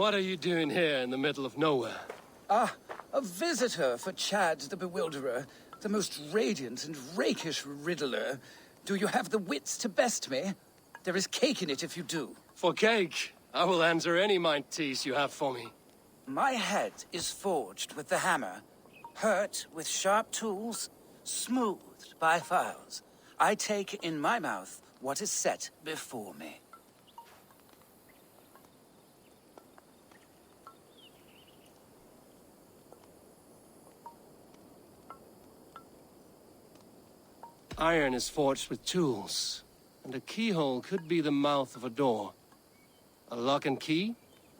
What are you doing here in the middle of nowhere? Ah, a visitor for Chad the Bewilderer, the most radiant and rakish riddler. Do you have the wits to best me? There is cake in it if you do. For cake, I will answer any mind tease you have for me. My head is forged with the hammer, hurt with sharp tools, smoothed by files. I take in my mouth what is set before me. Iron is forged with tools, and a keyhole could be the mouth of a door. A lock and key?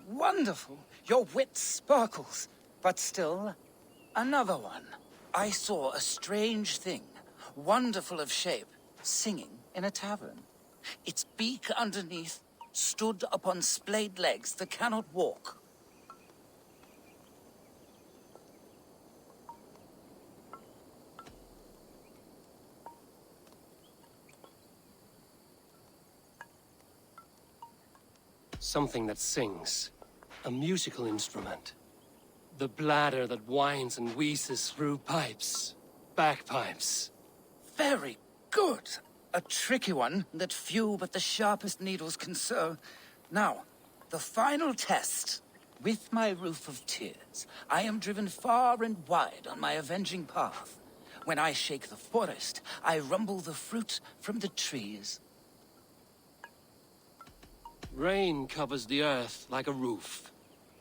Wonderful! Your wit sparkles. But still, another one. I saw a strange thing, wonderful of shape, singing in a tavern. Its beak underneath stood upon splayed legs that cannot walk. Something that sings. A musical instrument. The bladder that whines and wheezes through pipes. Bagpipes. Very good. A tricky one that few but the sharpest needles can sew. Now, the final test. With my roof of tears, I am driven far and wide on my avenging path. When I shake the forest, I rumble the fruit from the trees. Rain covers the earth like a roof,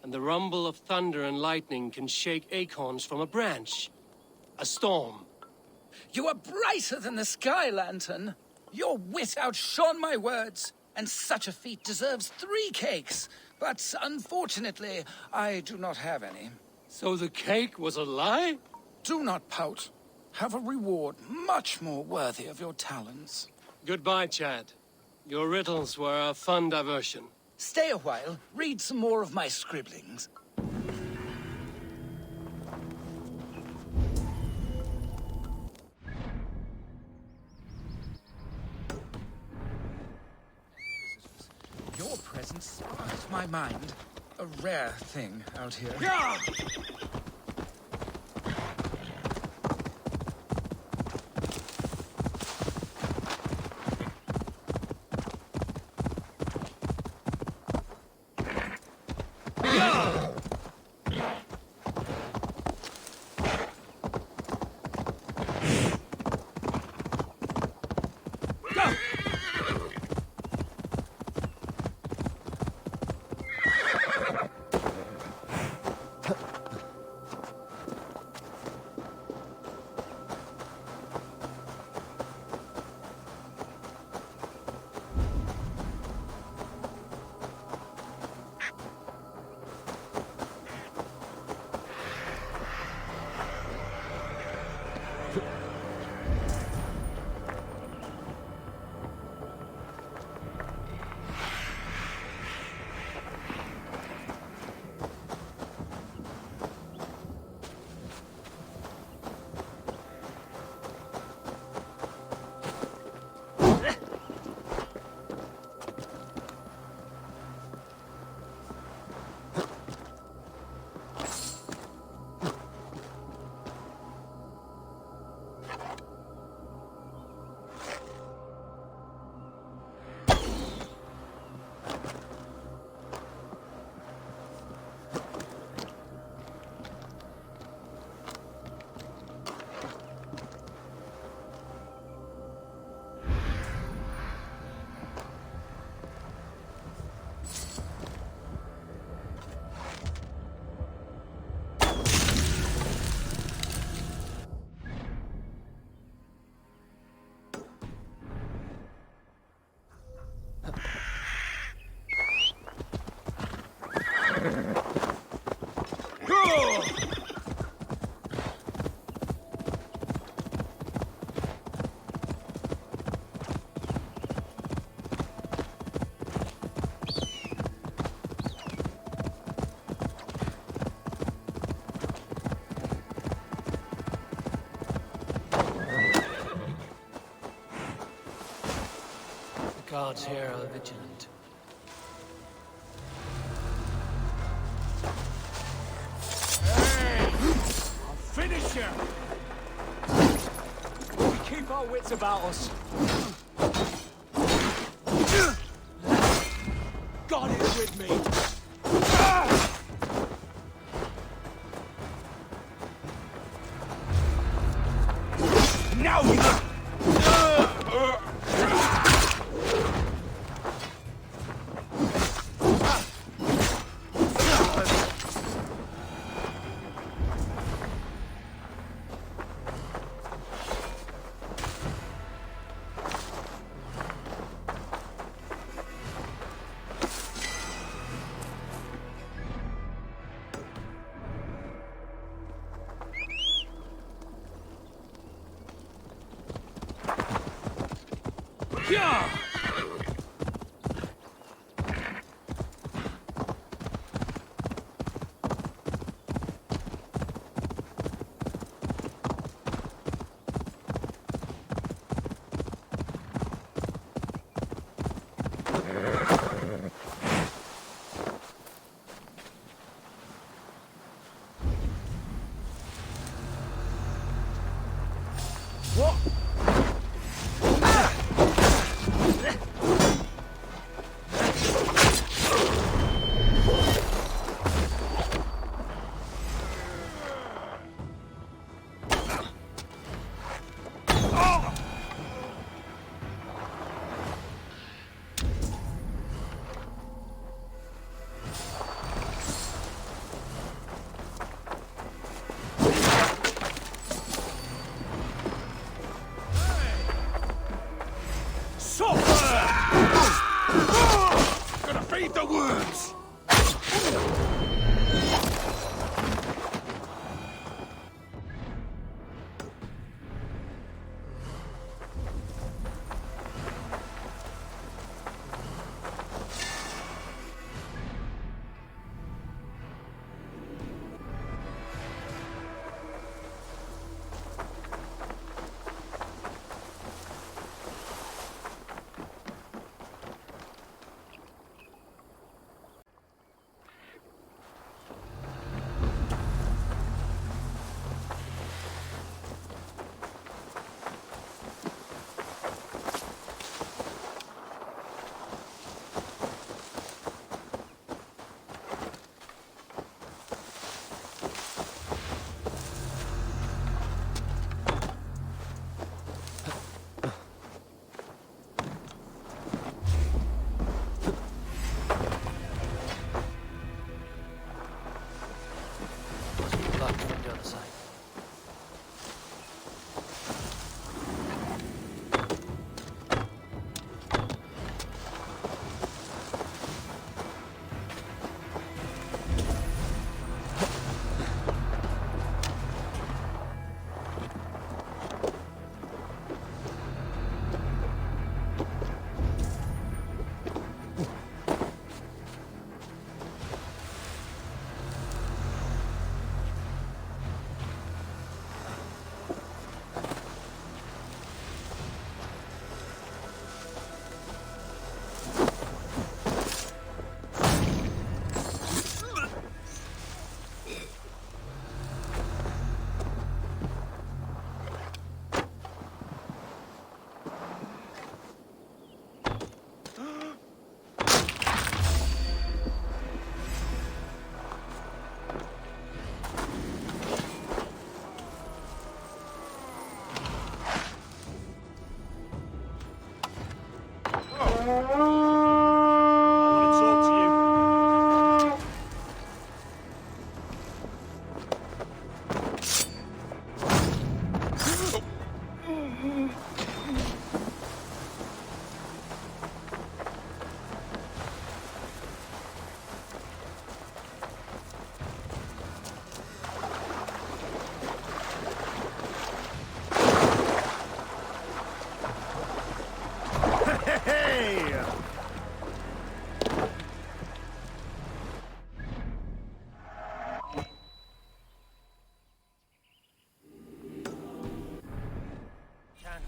and the rumble of thunder and lightning can shake acorns from a branch. A storm. You are brighter than the sky lantern. Your wit outshone my words, and such a feat deserves 3 cakes. But unfortunately, I do not have any. So the cake was a lie? Do not pout. Have a reward much more worthy of your talents. Goodbye, Chad. Your riddles were a fun diversion. Stay a while, read some more of my scribblings. Your presence sparked my mind. A rare thing out here. Yeah! Guards here are vigilant. our wits about us. Got it with me. Now you... Yeah! What? Gonna feed the worms!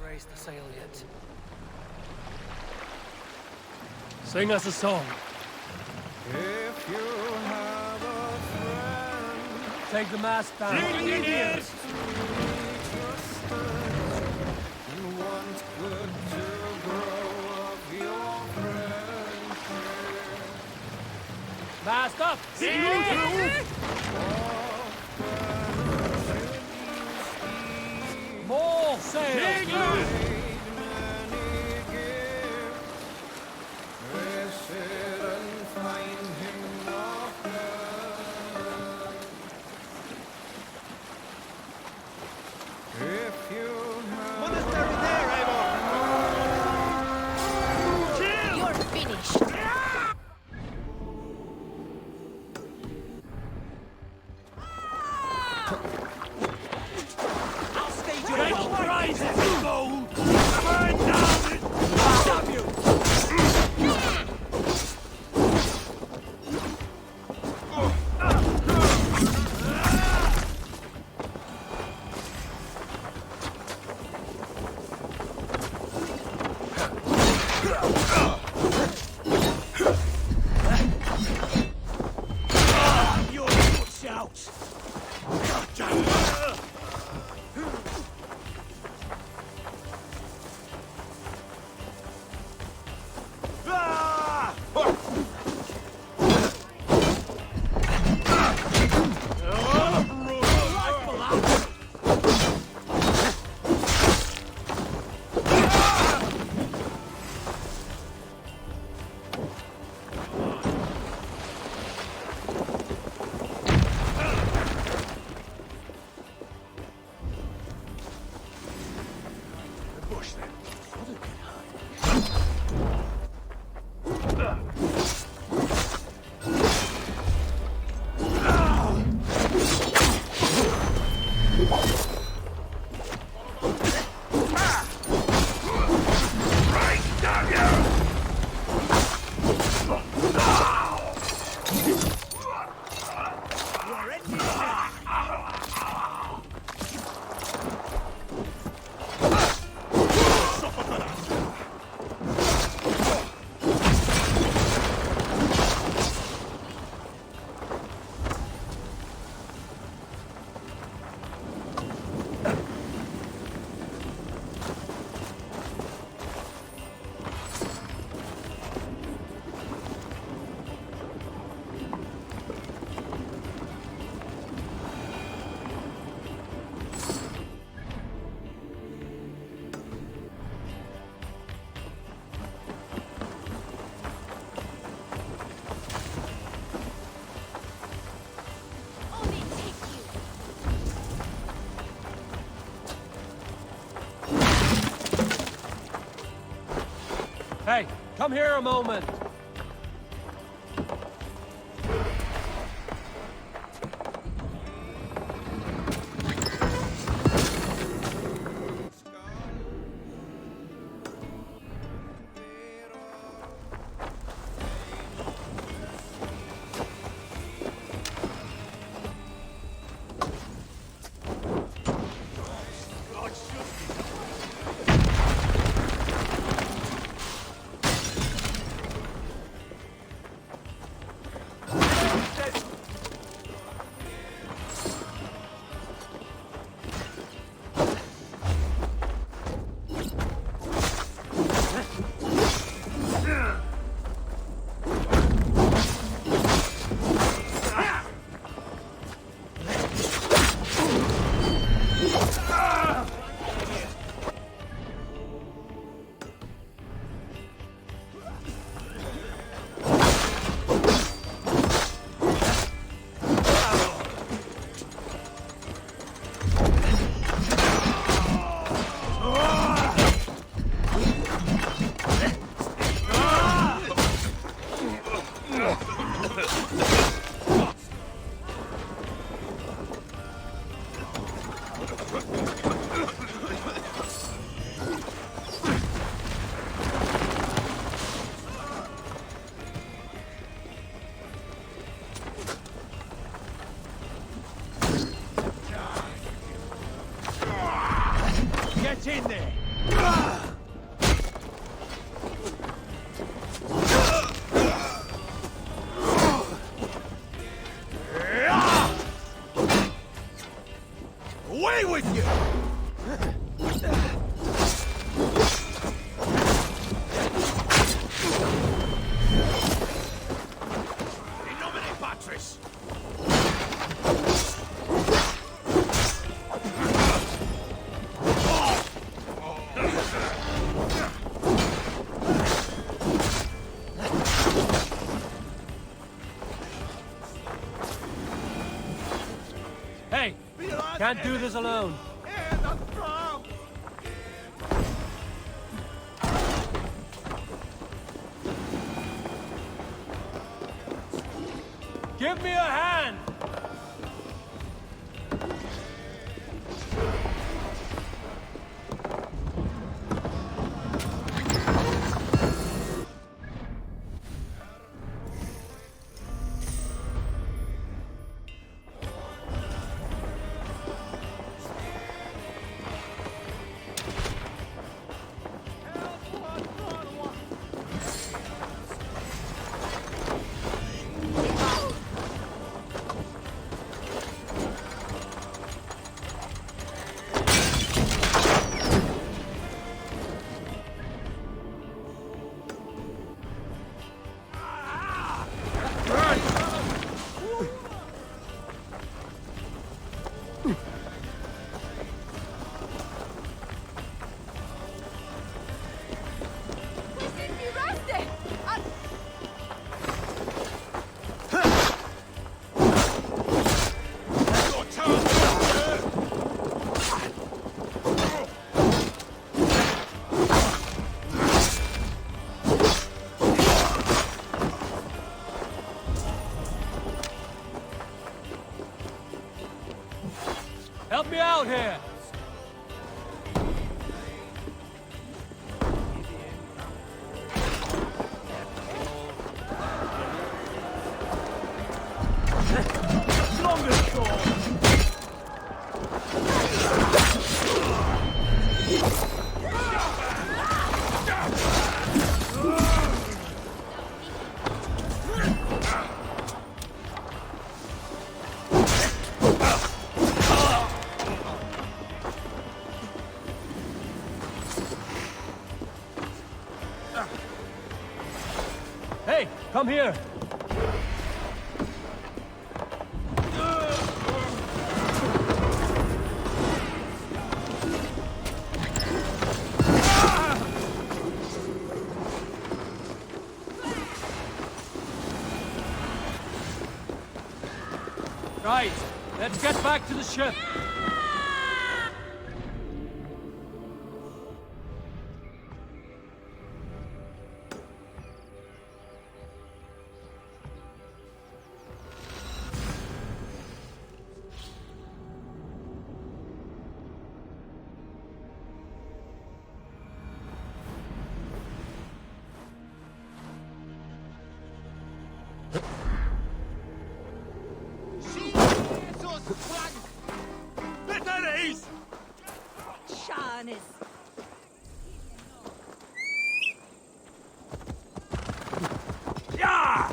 Raise the sail yet. Sing us a song. If you have a friend, Take the mast down. you idiot! Mast up! Signal through! More sail! Monastery there, Eivor! You're finished. I'll stage you well. Rise, gold! Burn down it! Stop you! Your foot's out! Ah! Bush then. Oh, they take you. Hey, come here a moment. Get in there! Away with you! Can't do this alone. Here, the drum! Give me a hand! Help me out here! Hey, come here! Right, let's get back to the ship. Batteries! Shanis. Yeah!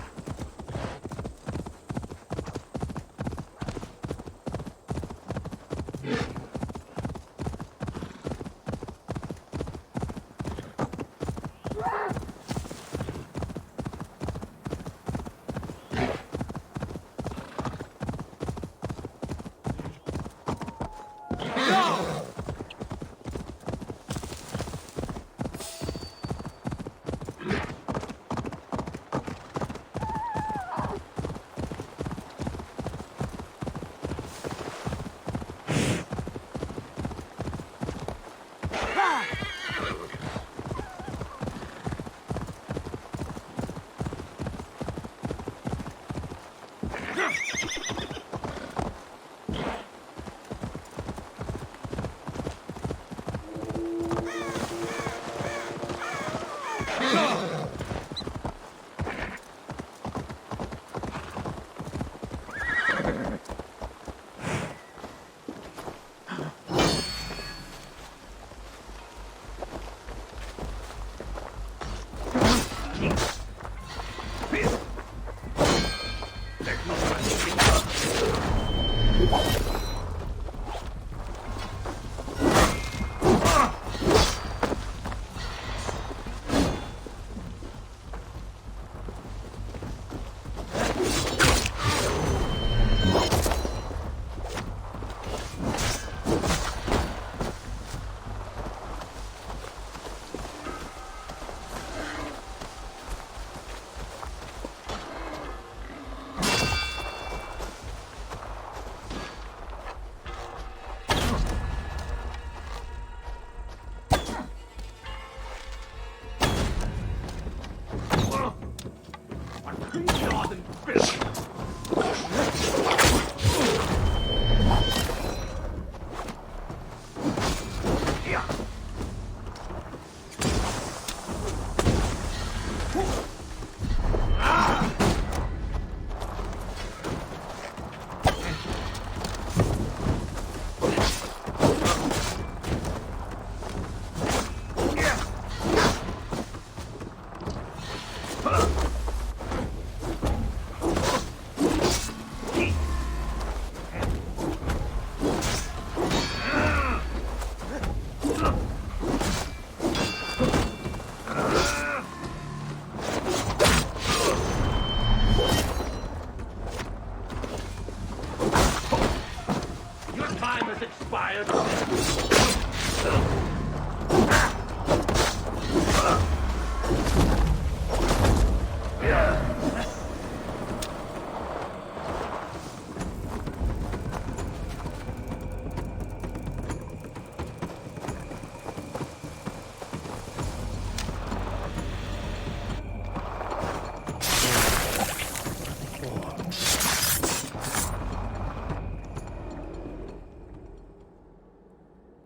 expired.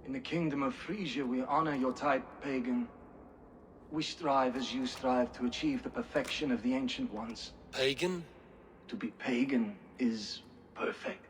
In the kingdom of Frisia, we honor your type, pagan. We strive as you strive to achieve the perfection of the Ancient Ones. Pagan? To be pagan is perfect.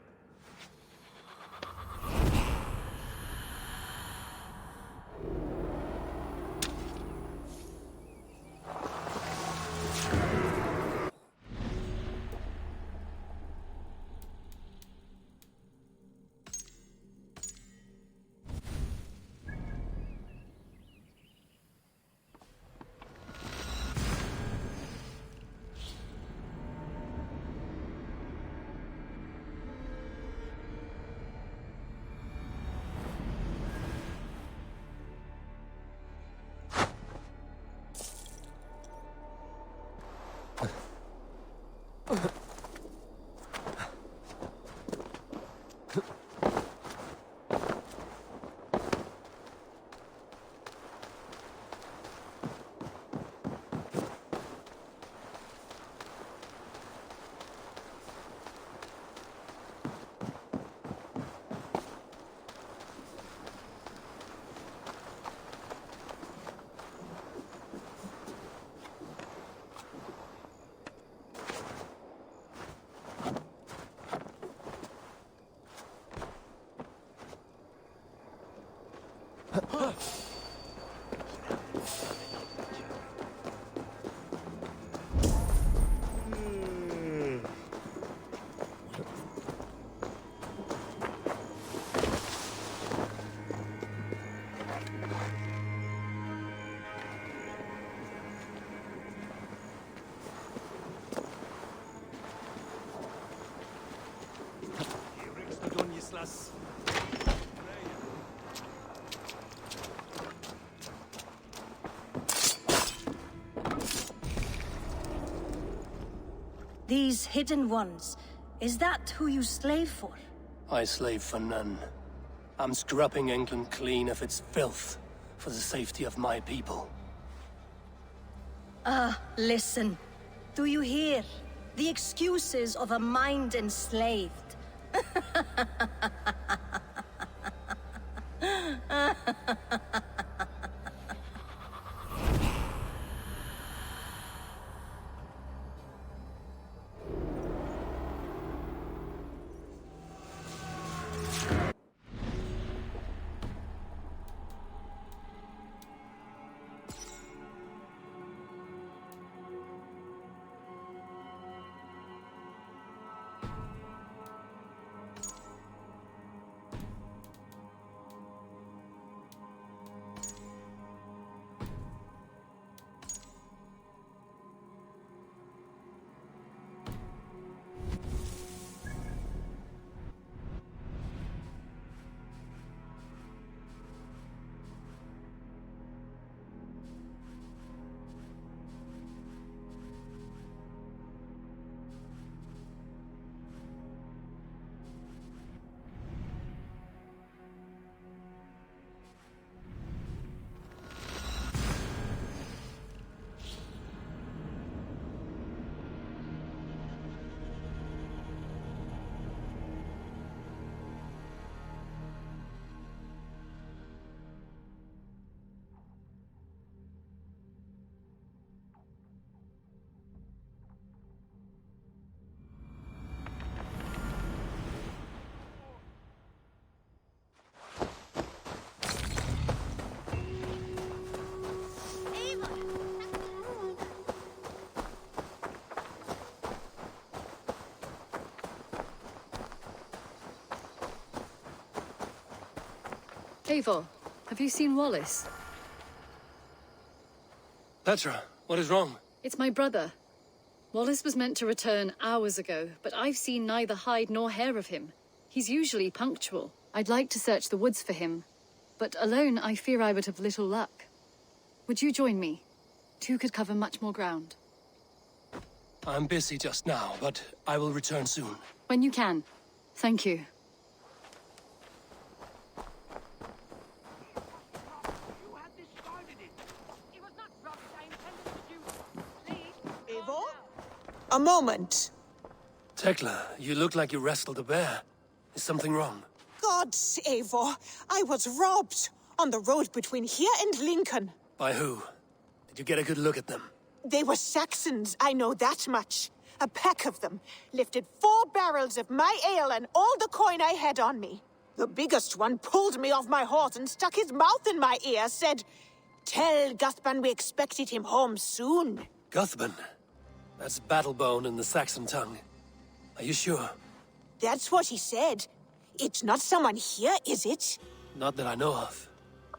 These hidden ones, is that who you slave for? I slave for none. I'm scrubbing England clean of its filth for the safety of my people. Listen. Do you hear? The excuses of a mind enslaved. Eivor, have you seen Wallace? Petra, what is wrong? It's my brother. Wallace was meant to return hours ago, but I've seen neither hide nor hair of him. He's usually punctual. I'd like to search the woods for him, but alone I fear I would have little luck. Would you join me? Two could cover much more ground. I'm busy just now, but I will return soon. When you can. Thank you. You had discarded it. It was not rubbish. I intended to do. Please. Eivor? A moment. Tekla, you look like you wrestled a bear. Is something wrong? Gods, Eivor, I was robbed on the road between here and Lincoln. By who? Did you get a good look at them? They were Saxons, I know that much. A pack of them lifted 4 barrels of my ale and all the coin I had on me. The biggest one pulled me off my horse and stuck his mouth in my ear, said, "Tell Guthban we expected him home soon." Guthban? That's Battlebone in the Saxon tongue. Are you sure? That's what he said. It's not someone here, is it? Not that I know of.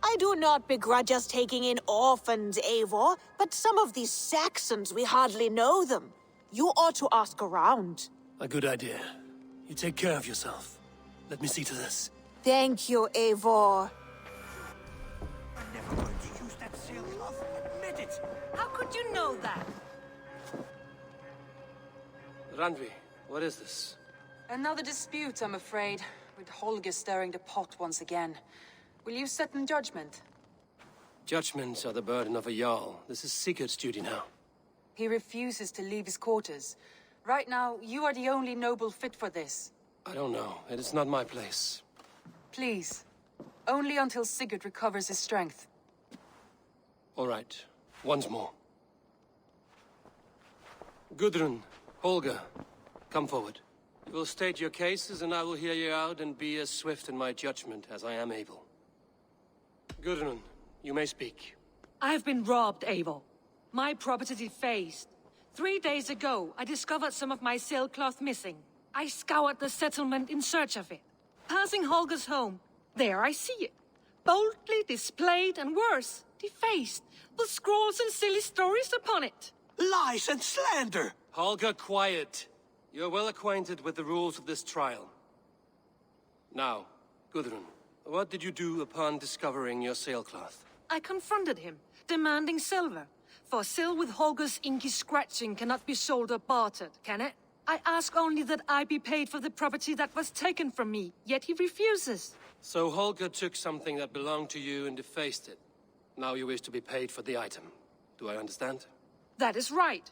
I do not begrudge us taking in orphans, Eivor, but some of these Saxons, we hardly know them. You ought to ask around. A good idea. You take care of yourself. Let me see to this. Thank you, Eivor. I'm never going to use that sailcloth. Admit it. How could you know that? Randvi, what is this? Another dispute, I'm afraid, with Holger stirring the pot once again. Will you set in judgment? Judgments are the burden of a Jarl. This is Sigurd's duty now. He refuses to leave his quarters. Right now, you are the only noble fit for this. I don't know. It is not my place. Please. Only until Sigurd recovers his strength. All right. Once more. Gudrun, Holger, come forward. You will state your cases, and I will hear you out and be as swift in my judgment as I am able. Gudrun, you may speak. I've been robbed, Eivor. My property defaced. 3 days ago, I discovered some of my sailcloth missing. I scoured the settlement in search of it. Passing Holger's home, there I see it. Boldly displayed and worse, defaced, with scrolls and silly stories upon it. Lies and slander! Holger, quiet. You're well acquainted with the rules of this trial. Now, Gudrun, what did you do upon discovering your sailcloth? I confronted him, demanding silver. For sil with Holger's inky scratching cannot be sold or bartered, can it? I ask only that I be paid for the property that was taken from me, yet he refuses. So Holger took something that belonged to you and defaced it. Now you wish to be paid for the item. Do I understand? That is right.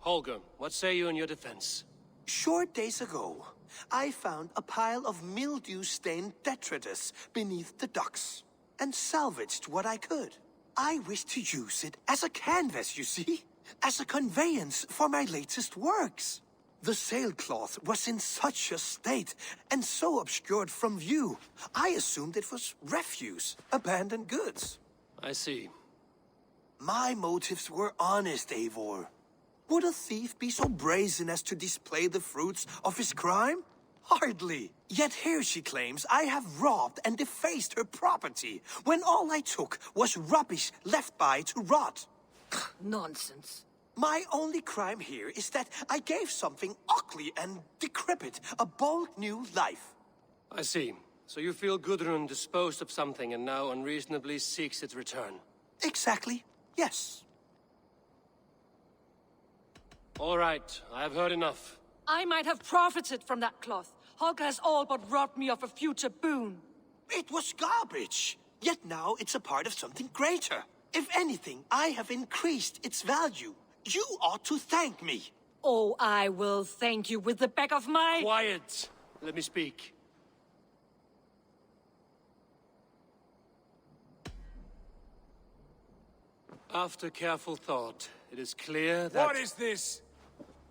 Holger, what say you in your defense? Short days ago, I found a pile of mildew-stained detritus beneath the docks, and salvaged what I could. I wish to use it as a canvas, you see? As a conveyance for my latest works. The sailcloth was in such a state, and so obscured from view, I assumed it was refuse, abandoned goods. I see. My motives were honest, Eivor. Would a thief be so brazen as to display the fruits of his crime? Hardly. Yet here she claims I have robbed and defaced her property, when all I took was rubbish left by to rot. Nonsense. My only crime here is that I gave something ugly and decrepit a bold new life. I see. So you feel Gudrun disposed of something and now unreasonably seeks its return? Exactly, yes. All right, I have heard enough. I might have profited from that cloth. Holger has all but robbed me of a future boon. It was garbage. Yet now it's a part of something greater. If anything, I have increased its value. You ought to thank me. Oh, I will thank you with the back of my... Quiet! Let me speak. After careful thought, it is clear that... What is this?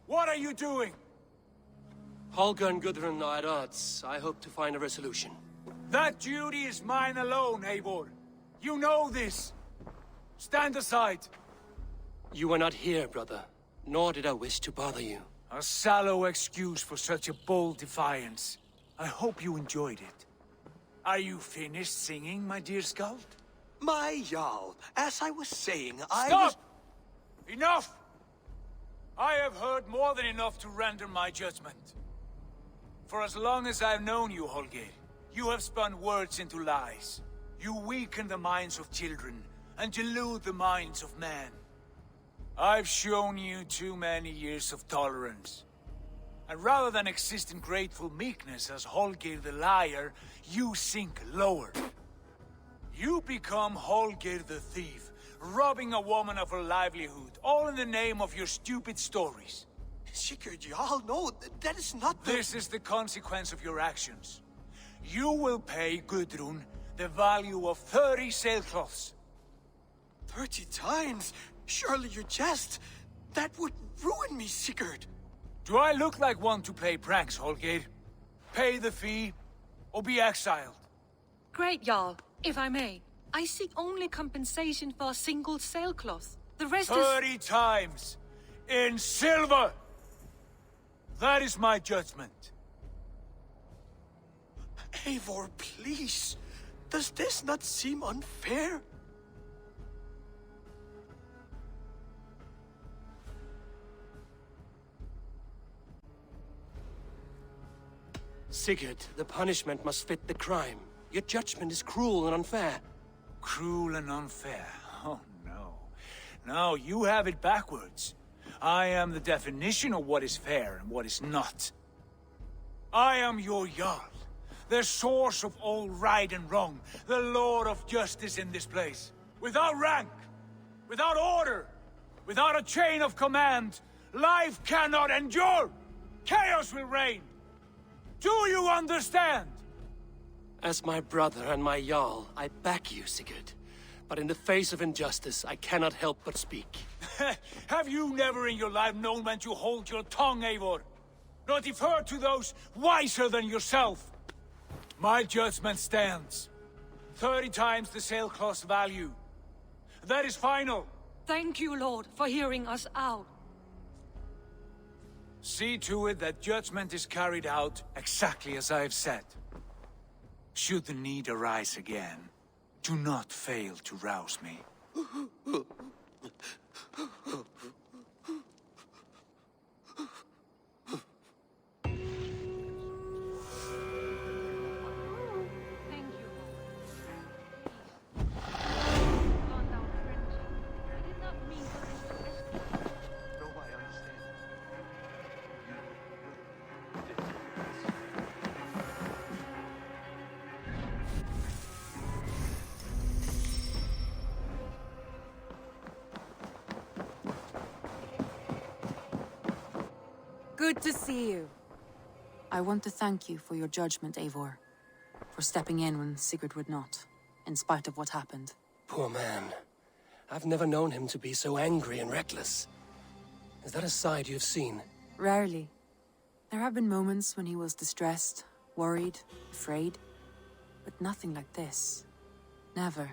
What are you doing? Holger and Gudrun are at odds. I hope to find a resolution. That duty is mine alone, Eivor. You know this. Stand aside. You were not here, brother. Nor did I wish to bother you. A sallow excuse for such a bold defiance. I hope you enjoyed it. Are you finished singing, my dear Skald? My Jarl, as I was saying, Stop! Enough! I have heard more than enough to render my judgment. For as long as I've known you, Holger, you have spun words into lies. You weaken the minds of children, and delude the minds of men. I've shown you too many years of tolerance. And rather than exist in grateful meekness as Holger the liar, you sink lower. You become Holger the thief, robbing a woman of her livelihood, all in the name of your stupid stories. Sigurd, you all know that is not the... This is the consequence of your actions. You will pay Gudrun the value of 30 sailcloths. 30 times? Surely you jest. That would ruin me, Sigurd. Do I look like one to play pranks, Holger? Pay the fee, or be exiled. Great, Jarl. If I may, I seek only compensation for a single sailcloth. The rest is... 30 times! In silver! That is my judgment. Eivor, please. Does this not seem unfair? Sigurd, the punishment must fit the crime. Your judgment is cruel and unfair. Cruel and unfair? Oh, no. No, you have it backwards. I am the definition of what is fair and what is not. I am your Jarl, the source of all right and wrong, the Lord of justice in this place. Without rank, without order, without a chain of command, life cannot endure! Chaos will reign! Do you understand? As my brother and my Jarl, I back you, Sigurd. But in the face of injustice, I cannot help but speak. Have you never in your life known when to hold your tongue, Eivor? Nor defer to those wiser than yourself? My judgment stands. 30 times the sailcloth's value. That is final. Thank you, Lord, for hearing us out. See to it that judgment is carried out exactly as I have said. Should the need arise again, do not fail to rouse me. Good to see you. I want to thank you for your judgment, Eivor. For stepping in when Sigurd would not, in spite of what happened. Poor man. I've never known him to be so angry and reckless. Is that a side you've seen? Rarely. There have been moments when he was distressed, worried, afraid. But nothing like this. Never,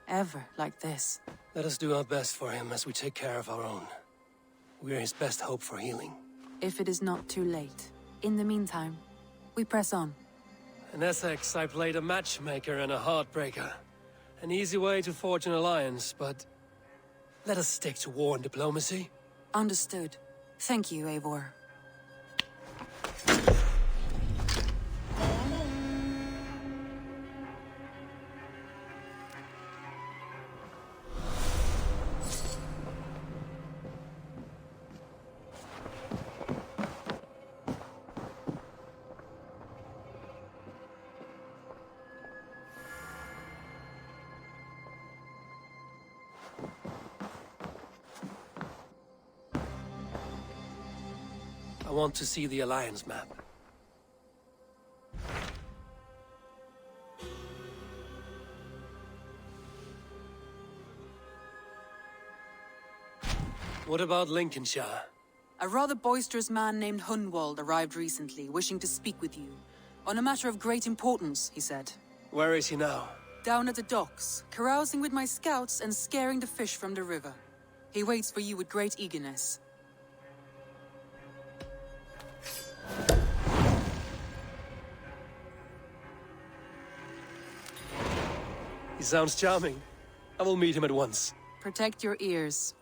ever like this. Let us do our best for him as we take care of our own. We're his best hope for healing. If it is not too late. In the meantime, we press on. In Essex, I played a matchmaker and a heartbreaker. An easy way to forge an alliance, but... let us stick to war and diplomacy. Understood. Thank you, Eivor. I want to see the Alliance map. What about Lincolnshire? A rather boisterous man named Hunwald arrived recently, wishing to speak with you. On a matter of great importance, he said. Where is he now? Down at the docks, carousing with my scouts and scaring the fish from the river. He waits for you with great eagerness. He sounds charming. I will meet him at once. Protect your ears.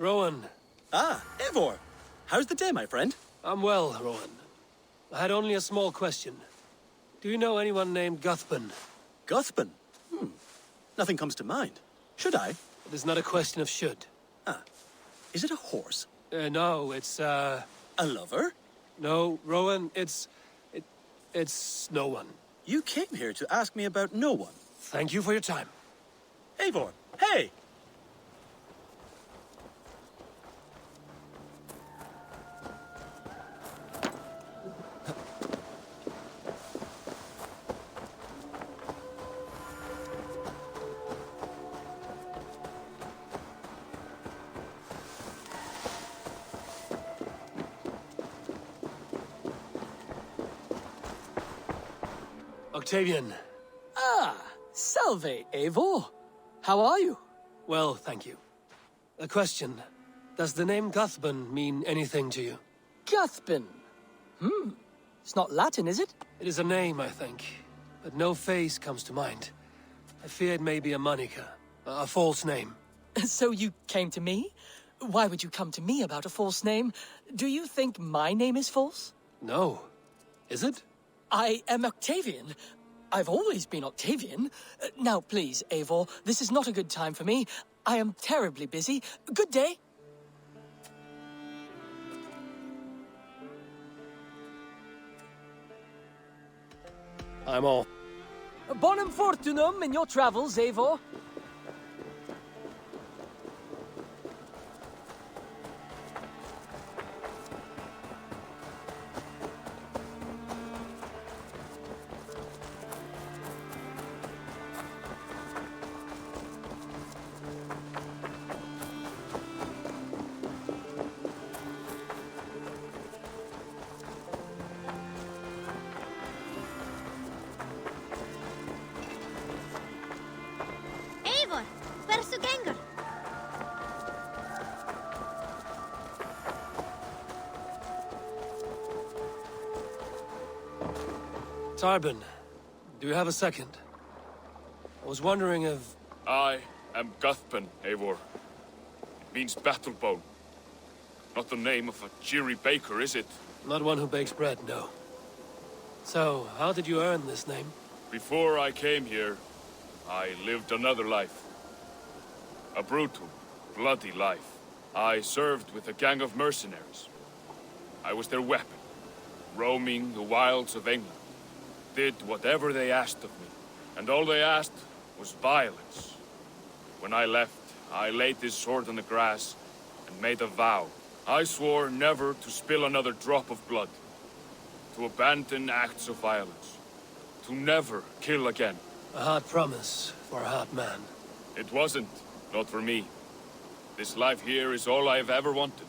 Rowan. Ah, Eivor. How's the day, my friend? I'm well, Rowan. I had only a small question. Do you know anyone named Guthban? Guthban? Nothing comes to mind. Should I? It is not a question of should. Ah. Is it a horse? No, it's, A lover? No, Rowan, it's no one. You came here to ask me about no one. Thank you for your time. Eivor, hey! Octavian. Ah, salve, Eivor. How are you? Well, thank you. A question. Does the name Guthban mean anything to you? Guthban. It's not Latin, is it? It is a name, I think, but no face comes to mind. I fear it may be a moniker, a false name. So you came to me? Why would you come to me about a false name? Do you think my name is false? No. Is it? I am Octavian. I've always been Octavian. Now, please, Eivor, this is not a good time for me. I am terribly busy. Good day. I'm off. Bonum fortunum in your travels, Eivor. Eivor, hversu gengur? Tarbin, do you have a second? I was wondering if... I am Guthban, Eivor. It means battle bone. Not the name of a cheery baker, is it? Not one who bakes bread, no. So, how did you earn this name? Before I came here, I lived another life. A brutal, bloody life. I served with a gang of mercenaries. I was their weapon, roaming the wilds of England. Did whatever they asked of me, and all they asked was violence. When I left, I laid this sword on the grass and made a vow. I swore never to spill another drop of blood, to abandon acts of violence, to never kill again. A hard promise for a hard man. It wasn't, not for me. This life here is all I've ever wanted.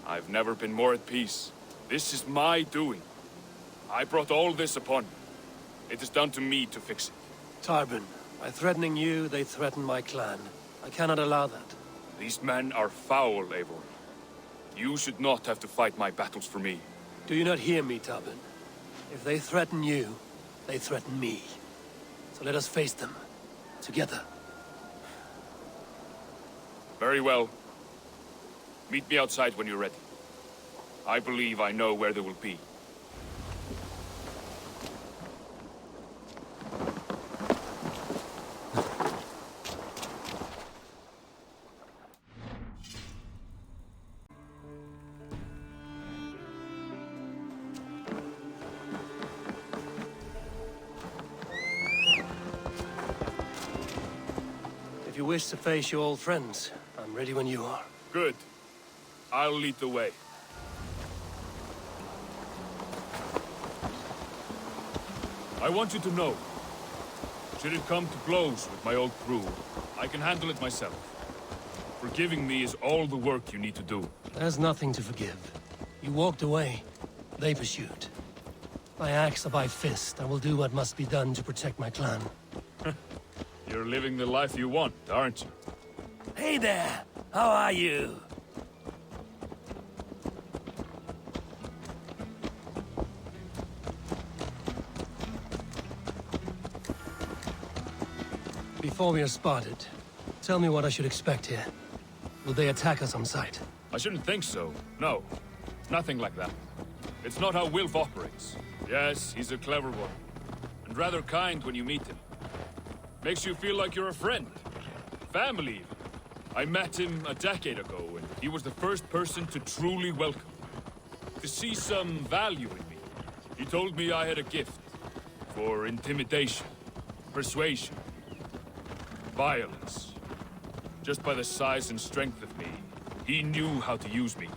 I've never been more at peace. This is my doing. I brought all this upon me. It is down to me to fix it. Tarbin, by threatening you, they threaten my clan. I cannot allow that. These men are foul, Eivor. You should not have to fight my battles for me. Do you not hear me, Tarbin? If they threaten you, they threaten me. So let us face them. Together. Very well. Meet me outside when you're ready. I believe I know where they will be. If you wish to face your old friends, I'm ready when you are. Good. I'll lead the way. I want you to know, should it come to blows with my old crew, I can handle it myself. Forgiving me is all the work you need to do. There's nothing to forgive. You walked away. They pursued. By axe or by fist, I will do what must be done to protect my clan. You're living the life you want, aren't you? Hey there! How are you? Before we are spotted, tell me what I should expect here. Will they attack us on sight? I shouldn't think so. No. Nothing like that. It's not how Wilf operates. Yes, he's a clever one. And rather kind when you meet him. Makes you feel like you're a friend. Family. I met him a decade ago, and he was the first person to truly welcome me. To see some value in me. He told me I had a gift. For intimidation. Persuasion. Violence. Just by the size and strength of me, he knew how to use me.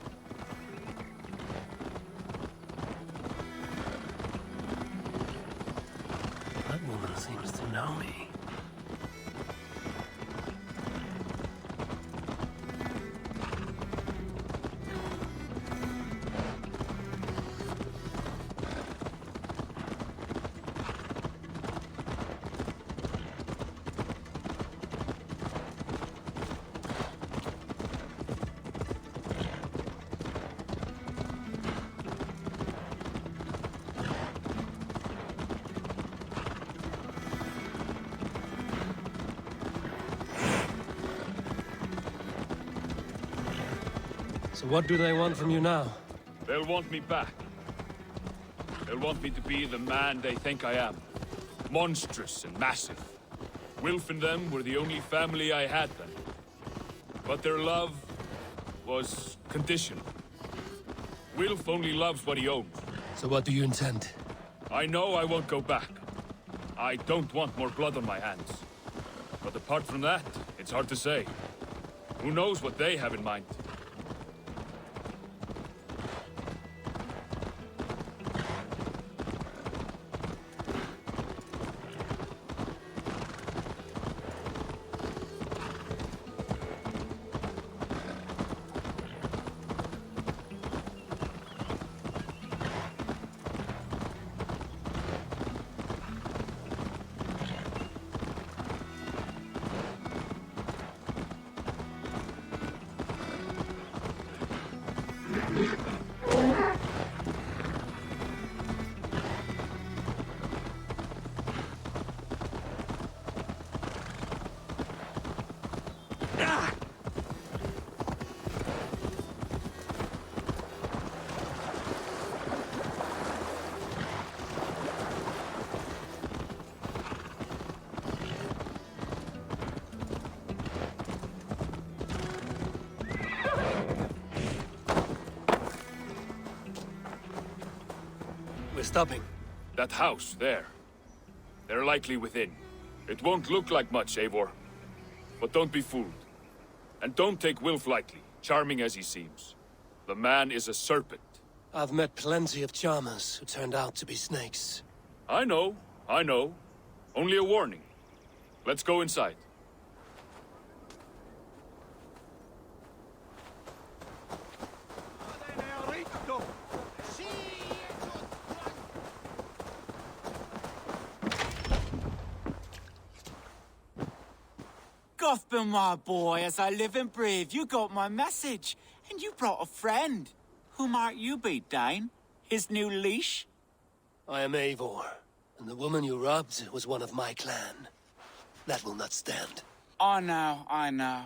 That woman seems to know me. So what do they want from you now? They'll want me back. They'll want me to be the man they think I am. Monstrous and massive. Wilf and them were the only family I had then. But their love was conditional. Wilf only loves what he owns. So what do you intend? I know I won't go back. I don't want more blood on my hands. But apart from that, it's hard to say. Who knows what they have in mind? We're stopping. That house, there. They're likely within. It won't look like much, Eivor. But don't be fooled. And don't take Wilf lightly, charming as he seems. The man is a serpent. I've met plenty of charmers who turned out to be snakes. I know. Only a warning. Let's go inside. Gotham, my boy, as I live and breathe, you got my message. And you brought a friend. Who might you be, Dane? His new leash? I am Eivor, and the woman you robbed was one of my clan. That will not stand. I know.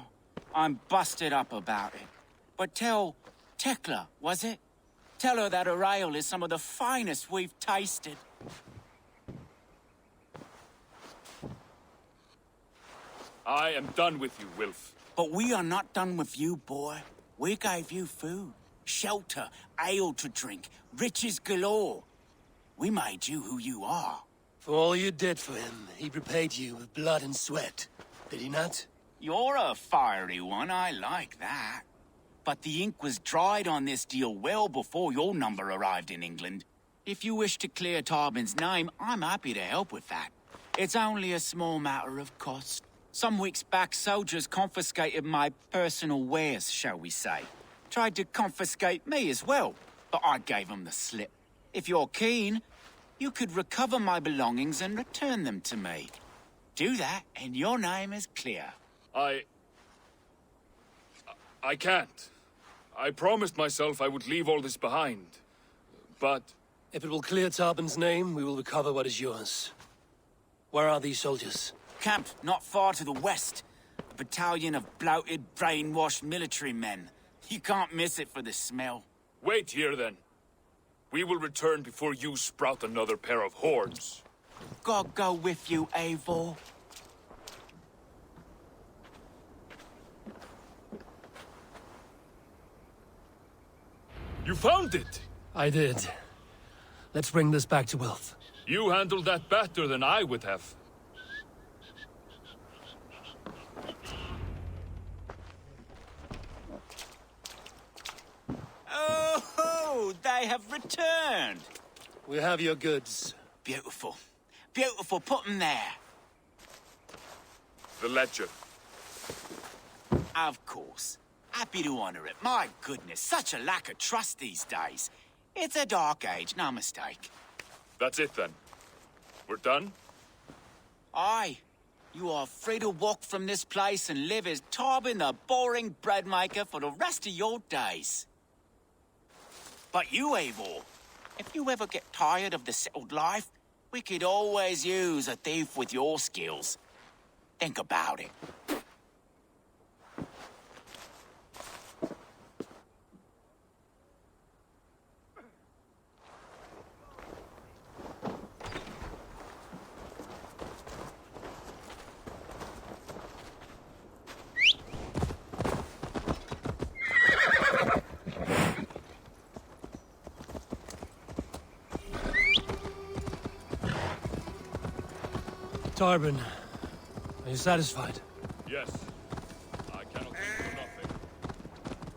I'm busted up about it. But tell Tekla, was it? Tell her that her ale is some of the finest we've tasted. I am done with you, Wilf. But we are not done with you, boy. We gave you food, shelter, ale to drink, riches galore. We made you who you are. For all you did for him, he repaid you with blood and sweat. Did he not? You're a fiery one, I like that. But the ink was dried on this deal well before your number arrived in England. If you wish to clear Tarbin's name, I'm happy to help with that. It's only a small matter of cost. Some weeks back, soldiers confiscated my personal wares, shall we say. Tried to confiscate me as well, but I gave them the slip. If you're keen, you could recover my belongings and return them to me. Do that, and your name is clear. I can't. I promised myself I would leave all this behind. But... If it will clear Tarbin's name, we will recover what is yours. Where are these soldiers? Camped not far to the west. battalion of bloated, brainwashed military men. You can't miss it for the smell. Wait here, then. We will return before you sprout another pair of horns. God go with you, Eivor. You found it! I did. Let's bring this back to Wilf. You handled that better than I would have. Oh, they have returned. We have your goods. Beautiful. Beautiful, put them there. The ledger. Of course. Happy to honor it. My goodness, such a lack of trust these days. It's a dark age, no mistake. That's it, then. We're done? Aye. You are free to walk from this place and live as Tarbin the boring bread maker for the rest of your days. But you, Eivor, if you ever get tired of the settled life, we could always use a thief with your skills. Think about it. Tarbin, are you satisfied? Yes. I cannot think of nothing.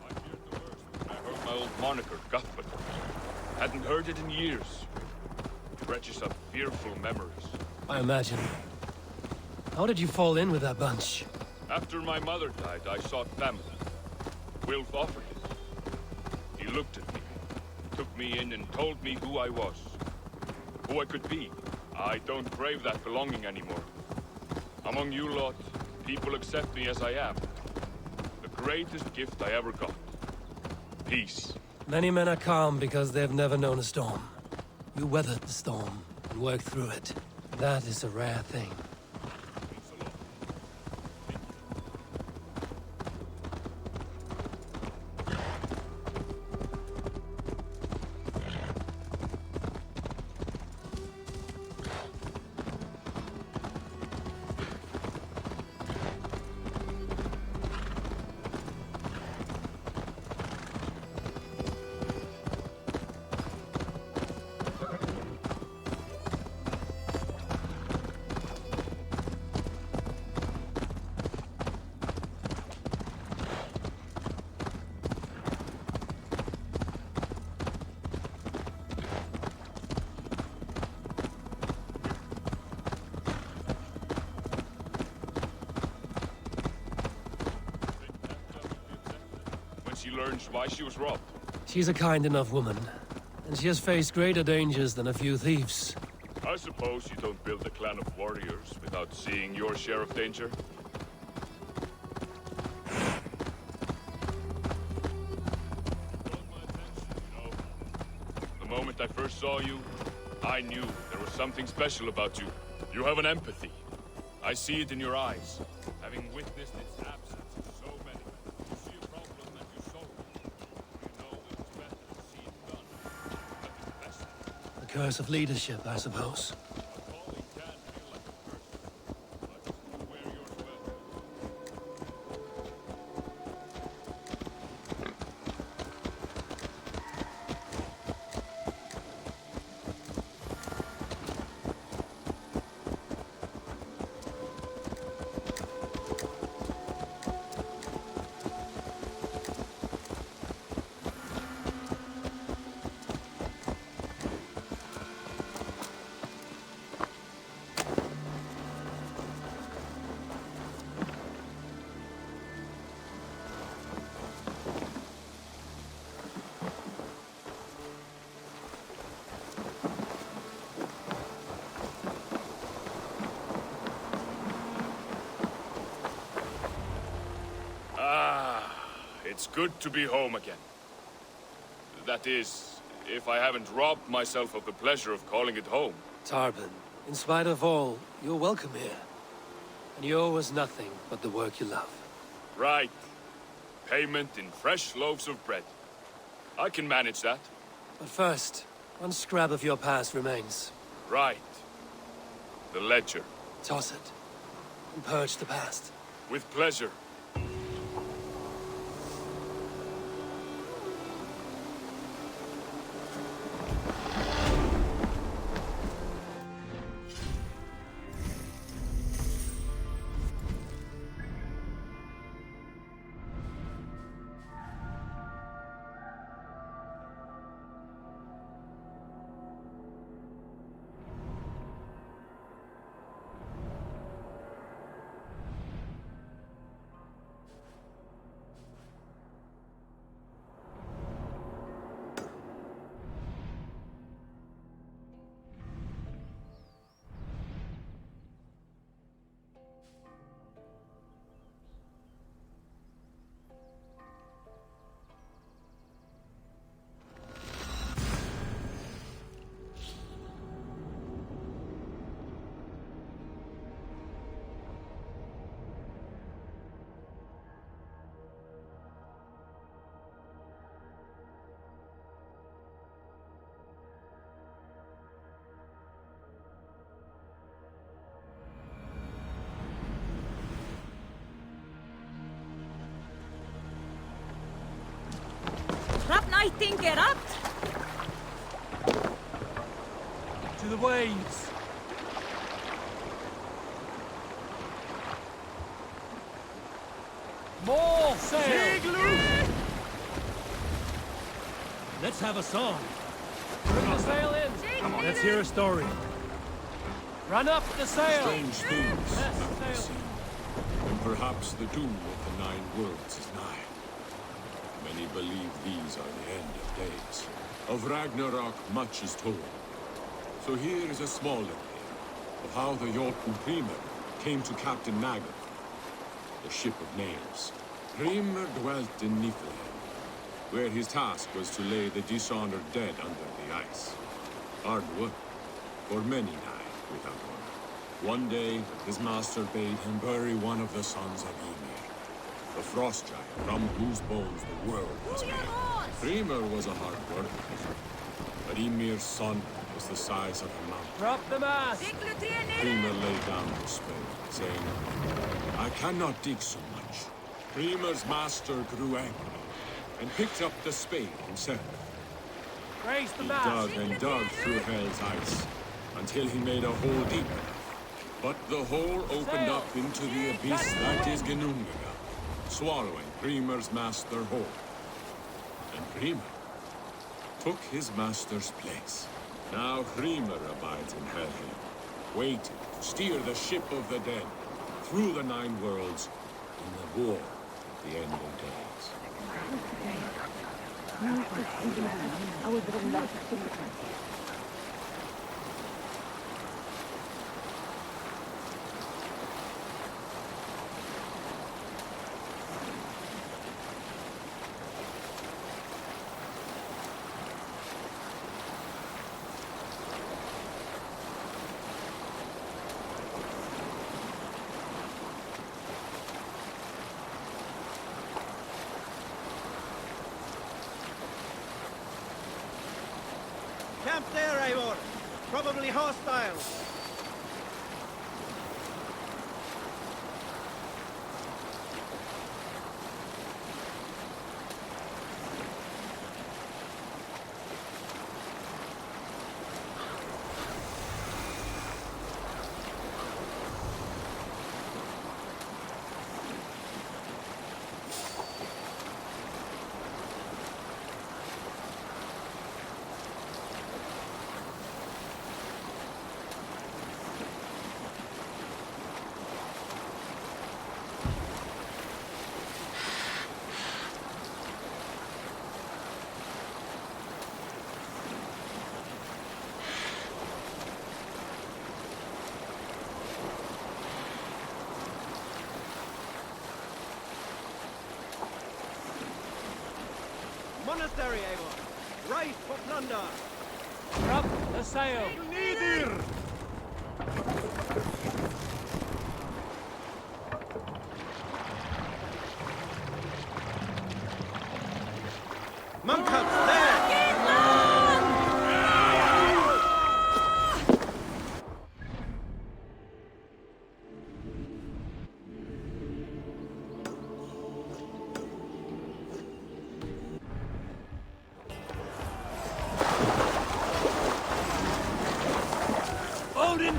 I feared the worst when I heard my old moniker, Guthman. Hadn't heard it in years. It dredges up fearful memories. I imagine. How did you fall in with that bunch? After my mother died, I sought family. Wilf offered it. He looked at me, took me in and told me who I was. Who I could be. I don't crave that belonging anymore. Among you lot, people accept me as I am. The greatest gift I ever got. Peace. Many men are calm because they've never known a storm. You weathered the storm and worked through it. That is a rare thing. She learns why she was robbed. She's a kind enough woman, and she has faced greater dangers than a few thieves. I suppose you don't build a clan of warriors without seeing your share of danger? The moment I first saw you, I knew there was something special about you. You have an empathy. I see it in your eyes. Having witnessed its absence in so many, you see a problem that you solve. You know it's better to see it done than invested. The curse of leadership, I suppose. It's good to be home again. That is, if I haven't robbed myself of the pleasure of calling it home. Tarbin, in spite of all, you're welcome here. And you owe us nothing but the work you love. Right. Payment in fresh loaves of bread. I can manage that. But first, one scrap of your past remains. Right. The ledger. Toss it, and purge the past. With pleasure. Get up! To the waves! More sail! Let's have a song. Bring the sail in. Come on, let's hear a story. Run up the sail! Strange things have been seen, and perhaps the doom of the 9 worlds is nigh. Many believe these are the end of days. Of Ragnarok, much is told. So here is a small little tale of how the Jotun came to Captain Nagel, the ship of nails. Hrimr dwelt in Niflheim, where his task was to lay the dishonored dead under the ice. Hard work, for many died without honor. One day, his master bade him bury one of the sons of Ymir, the frost giant from whose bones the world was made. Hrimr was a hard worker, but Ymir's son was the size of a mountain. Drop the mast! Hrimr laid down his spade, saying, I cannot dig so much. Hrimr's master grew angry and picked up the spade himself. Raise the He mast! dug and dug through hell's ice until he made a hole deep enough. But the hole opened up into the abyss that is Ginnungagap, swallowing Hrimr's master whole. And Hrimr took his master's place. Now Hrimr abides in Helheim, waiting to steer the ship of the dead through the 9 worlds in the war at the end of days. Camp there, Eivor. Probably hostile. Monastery, Eivor. Right for plunder. Drop the sail! Neither!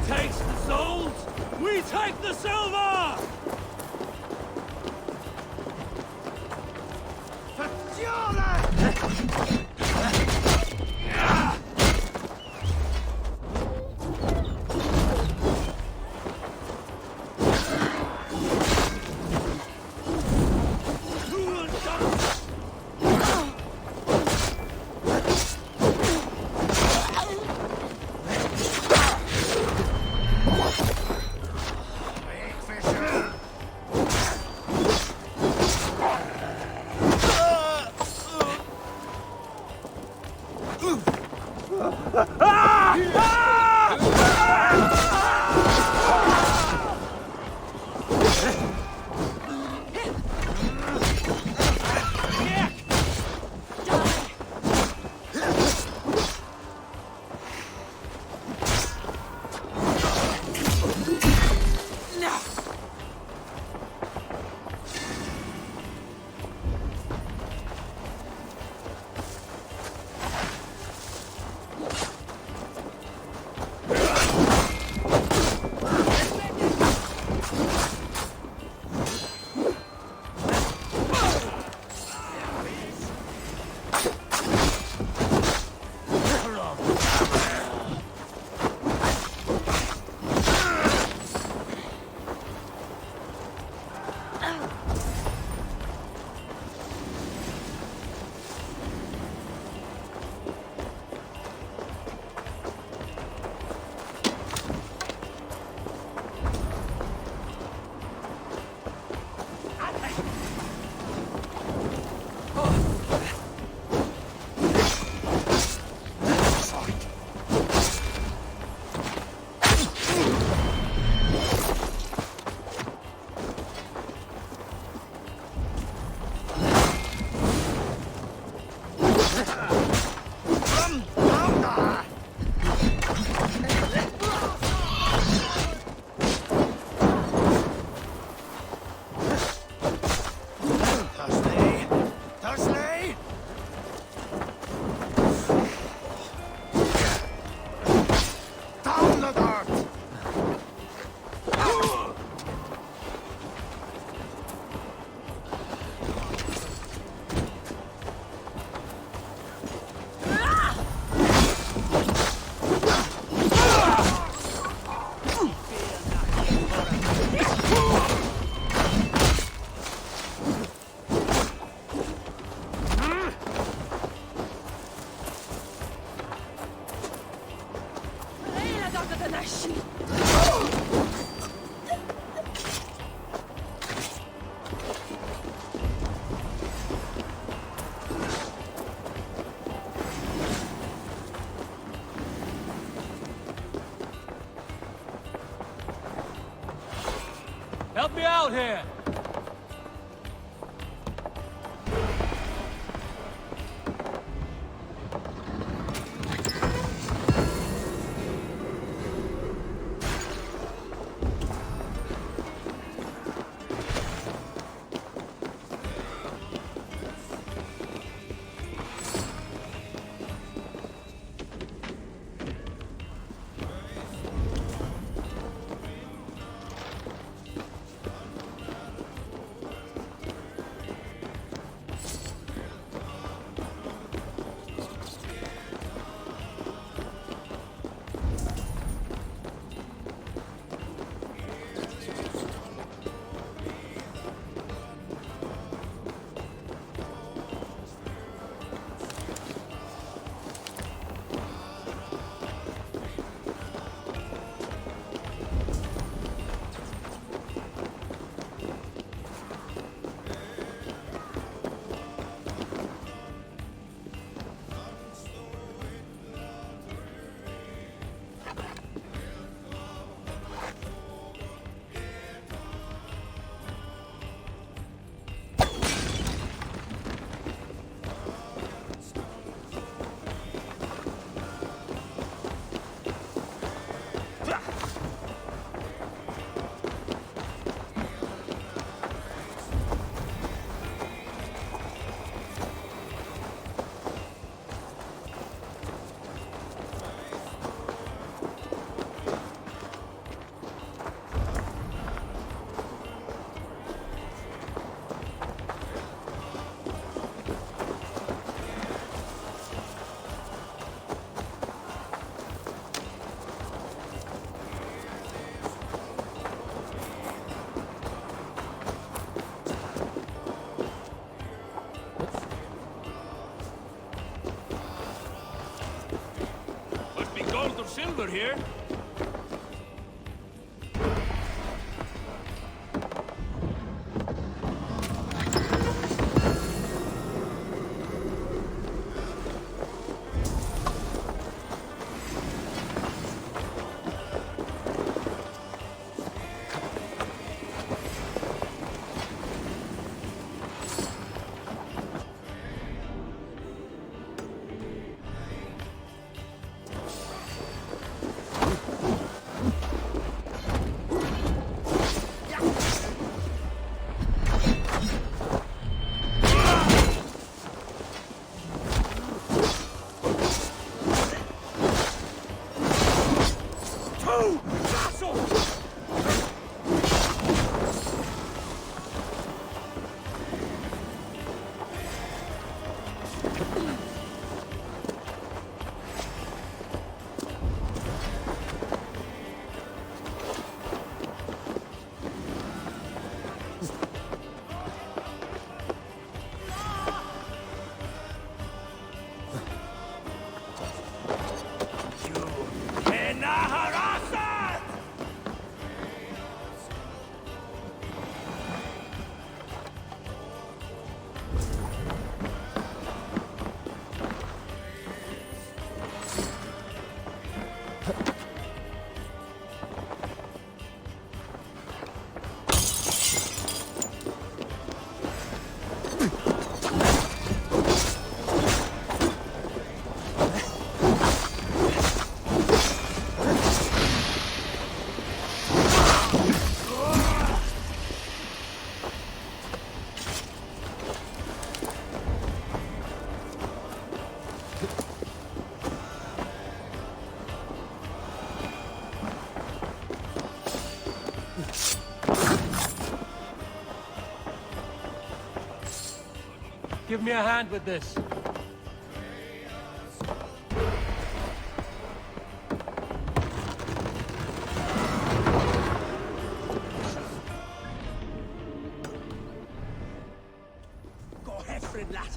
takes the souls, we take the silver! Help me out here! of silver here. Give me a hand with this. Go ahead, friend lad.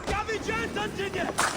Gavin continue!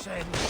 Send.